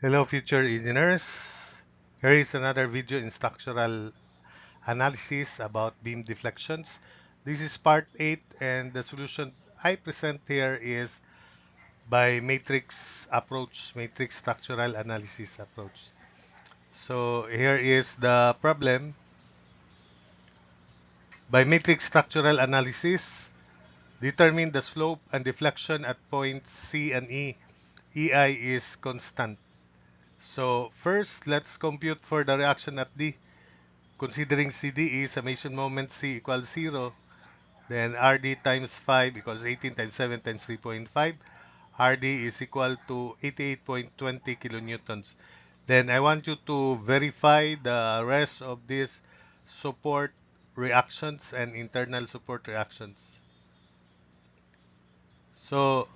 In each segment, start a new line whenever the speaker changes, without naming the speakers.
Hello, future engineers. Here is another video in structural analysis about beam deflections. This is part 8, and the solution I present here is by matrix approach, matrix structural analysis approach. So here is the problem. By matrix structural analysis, determine the slope and deflection at points C and E. EI is constant. So first, let's compute for the reaction at D. Considering CD is summation moment C equals 0, then RD times 5 equals 18 times 7 times 3.5. RD is equal to 88.20 kilonewtons. Then I want you to verify the rest of these support reactions and internal support reactions. So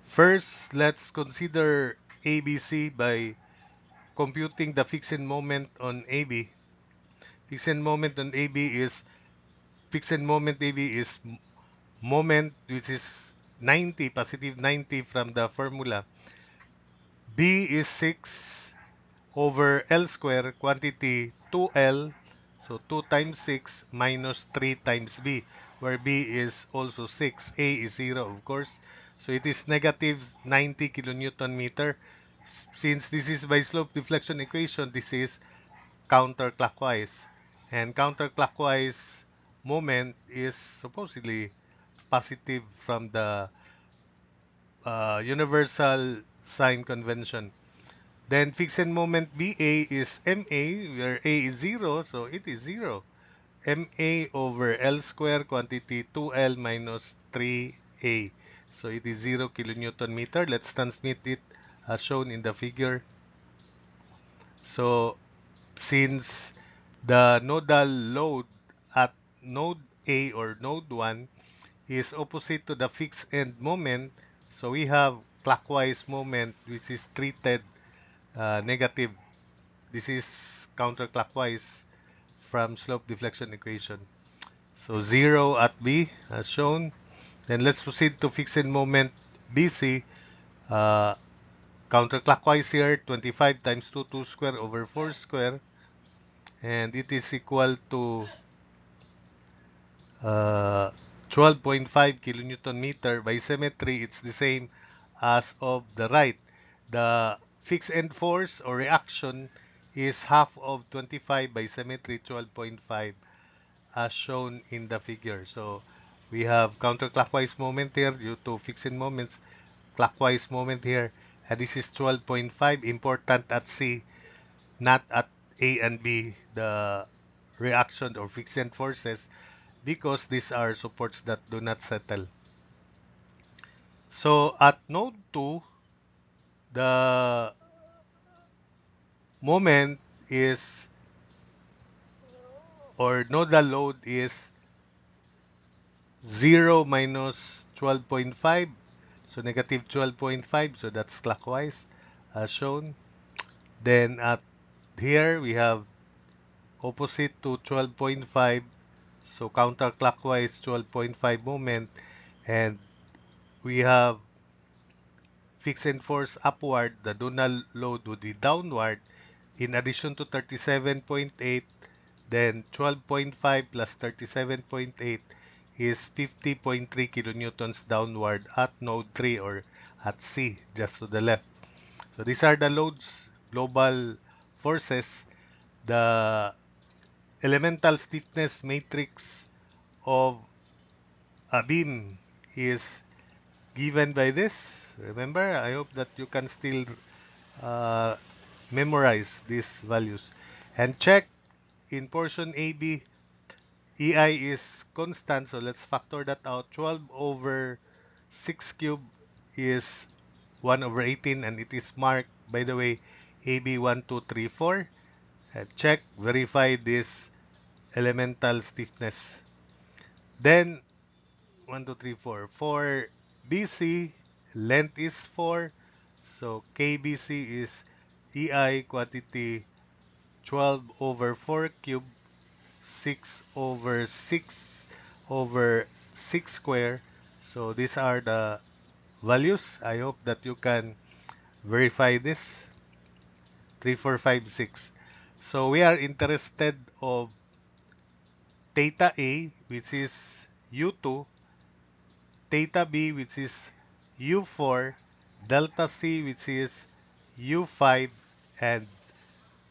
first, let's consider ABC by computing the fixed moment on AB. Fixed moment on AB is fixed moment AB is moment which is 90, positive 90 from the formula. B is 6 over L square, quantity 2L, so 2 times 6 minus 3 times B, where B is also 6. A is 0, of course. So it is negative 90 kilonewton meter. Since this is by slope deflection equation, this is counterclockwise. And counterclockwise moment is supposedly positive from the universal sign convention. Then fixed moment BA is MA, where A is 0, so it is 0. MA over L square, quantity 2L minus 3A. So it is 0 kilonewton meter. Let's transmit it as shown in the figure. So since the nodal load at node A or node 1 is opposite to the fixed end moment, so we have clockwise moment which is treated negative. This is counterclockwise from slope deflection equation. So 0 at B as shown. Then let's proceed to fixed moment BC. Uh, Counterclockwise here, 25 times 2 square over 4 square. And it is equal to 12.5 kilonewton meter. By symmetry, it's the same as of the right. The fixed end force or reaction is half of 25 by symmetry 12.5 as shown in the figure. So we have counterclockwise moment here due to fixed moments, clockwise moment here, and this is 12.5, important at C, not at A and B, the reaction or fixed forces, because these are supports that do not settle. So at node 2, the moment is, or nodal load is 0 minus 12.5, so negative 12.5, so that's clockwise as shown. Then at here we have opposite to 12.5, so counterclockwise 12.5 moment, and we have fixed force upward, the nodal load would be downward. In addition to 37.8, then 12.5 plus 37.8 is 50.3 kilonewtons downward at node 3 or at C, just to the left. So these are the loads, global forces. The elemental stiffness matrix of a beam is given by this. Remember, I hope that you can still uh, memorize these values. And check in portion AB, EI is constant, so let's factor that out. 12 over 6 cube is 1 over 18, and it is marked, by the way, AB 1, 2, 3, 4. And check, verify this elemental stiffness. Then 1, 2, 3, 4. For BC, length is 4. So KBC is EI quantity 12 over 4 cube, 6 over 6 over 6 square. So these are the values. I hope that you can verify this. 3, 4, 5, 6. So we are interested of theta A, which is U2, theta B, which is U4, delta C, which is U5, and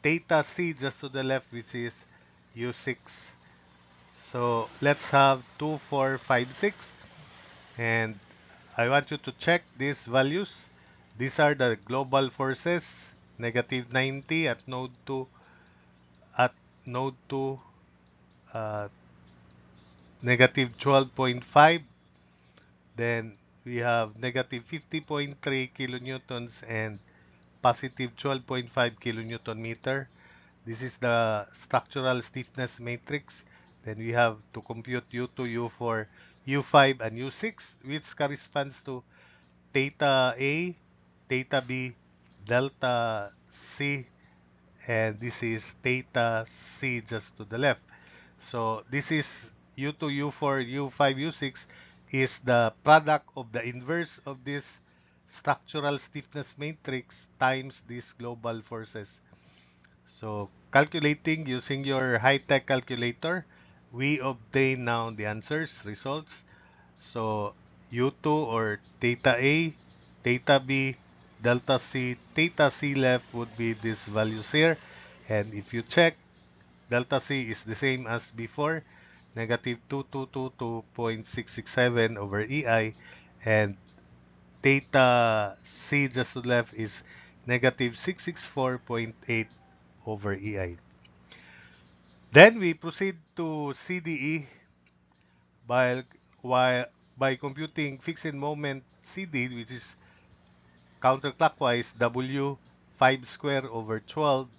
theta C just to the left, which is U6. So let's have 2, 4, 5, 6, and I want you to check these values. These are the global forces, negative 90 at node 2, at node 2, uh, negative 12.5. Then we have negative 50.3 kilonewtons and positive 12.5 kilonewton meter. This is the structural stiffness matrix. Then we have to compute U2, U4, U5, and U6, which corresponds to theta A, theta B, delta C, and this is theta C just to the left. So this is U2, U4, U5, U6 is the product of the inverse of this structural stiffness matrix times these global forces. So calculating using your high-tech calculator, we obtain now the answers, results. So U2 or theta A, theta B, delta C, theta C left would be these values here. And if you check, delta C is the same as before, negative 2222.667 over EI, and theta C just to the left is negative 664.8 over EI. Then we proceed to CDE by, while, by computing fixed moment CD, which is counterclockwise W 5 square over 12,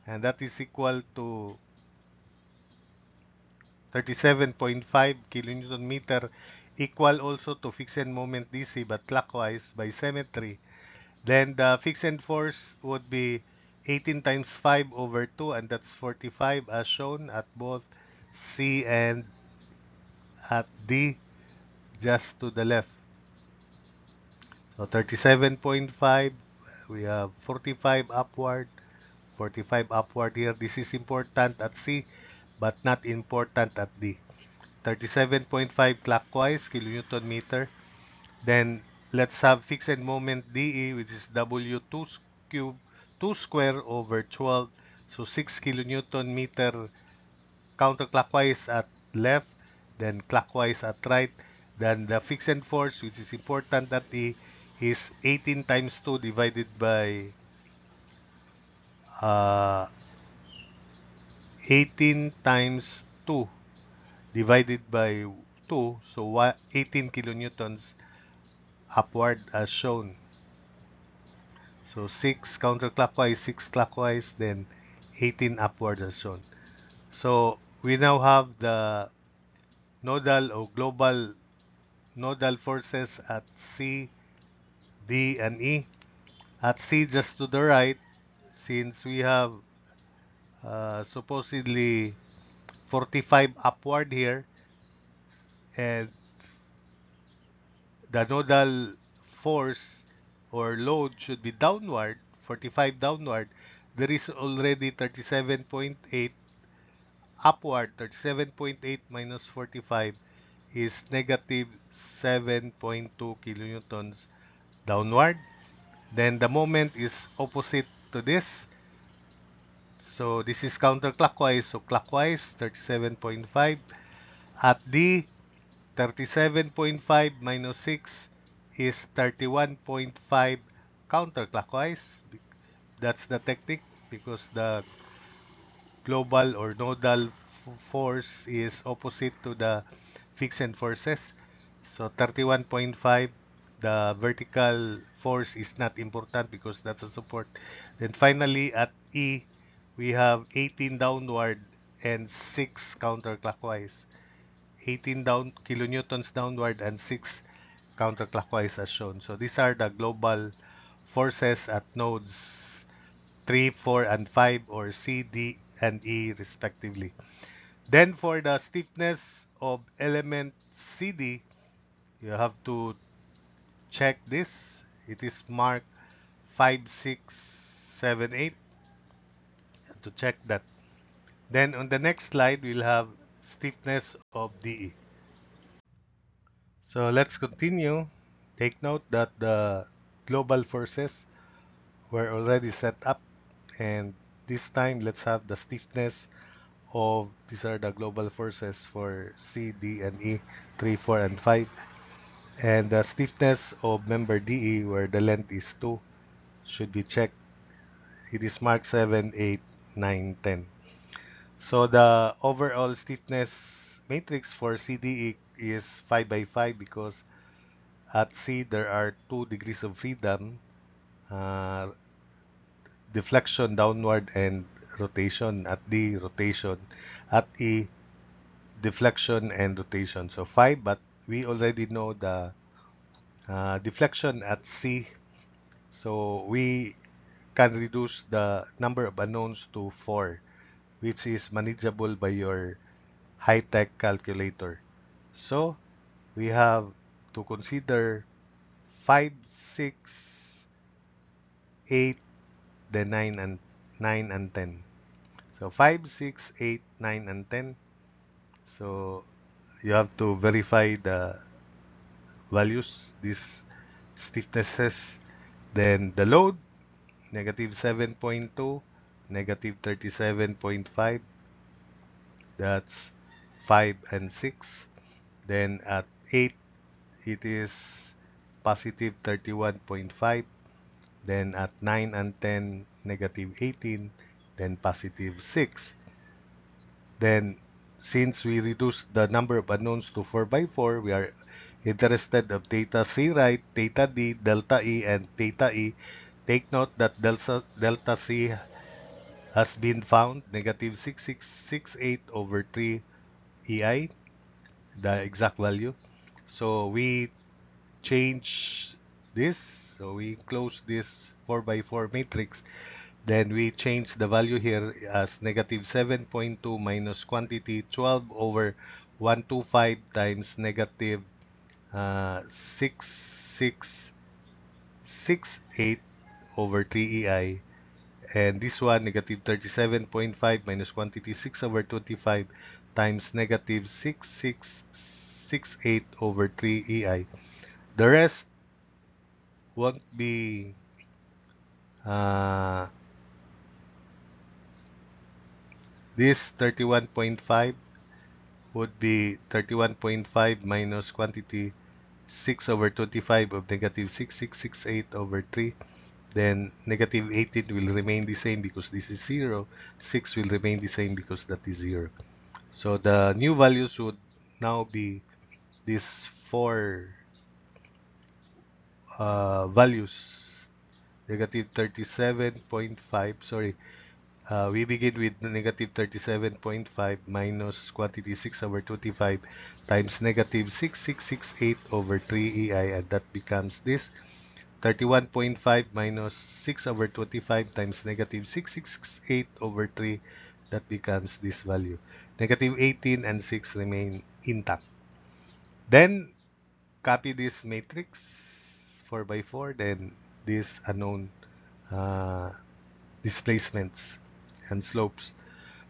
and that is equal to 37.5 kilonewton meter, equal also to fixed moment DC but clockwise by symmetry. Then the fixed force would be 18 times 5 over 2, and that's 45 as shown at both C and at D just to the left. So 37.5, we have 45 upward, 45 upward here. This is important at C but not important at D. 37.5 clockwise kilonewton meter. Then let's have fixed moment DE, which is W2 cube 2 square over 12. So 6 kilonewton meter counterclockwise at left, then clockwise at right. Then the fixed force, which is important at E, is 18 times 2 divided by uh, 18 times 2 divided by 2, so 18 kilonewtons upward as shown. So 6 counterclockwise, 6 clockwise, then 18 upward as shown. So we now have the nodal or global nodal forces at C, D, and E. At C, just to the right, since we have supposedly 45 upward here, and the nodal force or load should be downward, 45 downward, there is already 37.8 upward. 37.8 minus 45 is negative 7.2 kilonewtons downward. Then the moment is opposite to this. So this is counterclockwise. So clockwise, 37.5. At D, 37.5 minus 6 is 31.5 counterclockwise. That's the technique because the global or nodal force is opposite to the fixed forces. So 31.5, the vertical force is not important because that's a support. Then finally at E, we have 18 downward and 6 counterclockwise. 18 kilonewtons downward and 6 counterclockwise as shown. So these are the global forces at nodes 3, 4, and 5, or C, D, and E respectively. Then for the stiffness of element CD, you have to check this. It is marked 5, 6, 0.78 to check that. Then on the next slide, we'll have stiffness of DE. So let's continue. Take note that the global forces were already set up, and this time let's have the stiffness of, these are the global forces for C, D, and E, 3, 4, and 5. And the stiffness of member DE, where the length is 2, should be checked. It is marked 7, 8, 9, 10. So the overall stiffness matrix for CDE is 5 by 5 because at C there are 2 degrees of freedom, uh, deflection downward and rotation. At D, rotation. At E, deflection and rotation. So 5, but we already know the deflection at C. So we can reduce the number of unknowns to 4, which is manageable by your high-tech calculator. So we have to consider 5, 6, 8, then 9 and 10. So 5, 6, 8, 9, and 10. So you have to verify the values, these stiffnesses. Then the load, negative 7.2, negative 37.5. That's 5 and 6. Then at 8, it is positive 31.5. Then at 9 and 10, negative 18. Then positive 6. Then since we reduced the number of unknowns to 4 by 4, we are interested of theta C right, theta D, delta E, and theta E. Take note that delta C has been found, negative 6668 over 3 EI, the exact value. So we change this. So we close this 4 by 4 matrix. Then we change the value here as negative 7.2 minus quantity 12 over 125 times negative 6668 over 3 EI. And this one, negative 37.5 minus quantity 6 over 25 times negative 6668 over 3 EI. The rest won't be this 31.5 would be 31.5 minus quantity 6 over 25 of negative 6668 over 3. Then negative 18 will remain the same because this is 0. 6 will remain the same because that is 0. So the new values would now be these 4 values. Negative 37.5, sorry. We begin with negative 37.5 minus quantity 6 over 25 times negative 6668 over 3 EI, and that becomes this 31.5 minus 6 over 25 times negative 6668 over 3, that becomes this value. Negative 18 and 6 remain intact. Then copy this matrix 4 by 4, then this unknown displacements and slopes.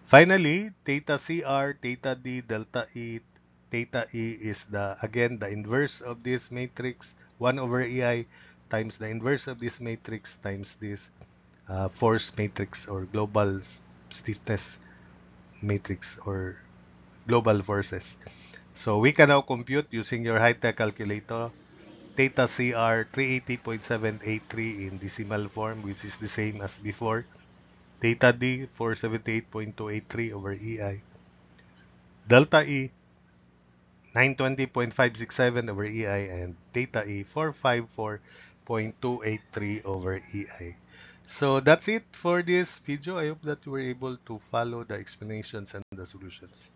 Finally, theta CR, theta D, delta E, theta E is again the inverse of this matrix, 1 over EI times the inverse of this matrix times this force matrix or global stiffness matrix or global forces. So we can now compute using your high-tech calculator theta CR 380.783 in decimal form, which is the same as before. Theta D 478.283 over EI. Delta E 920.567 over EI, and theta E 454.283 over EI. So that's it for this video. I hope that you were able to follow the explanations and the solutions.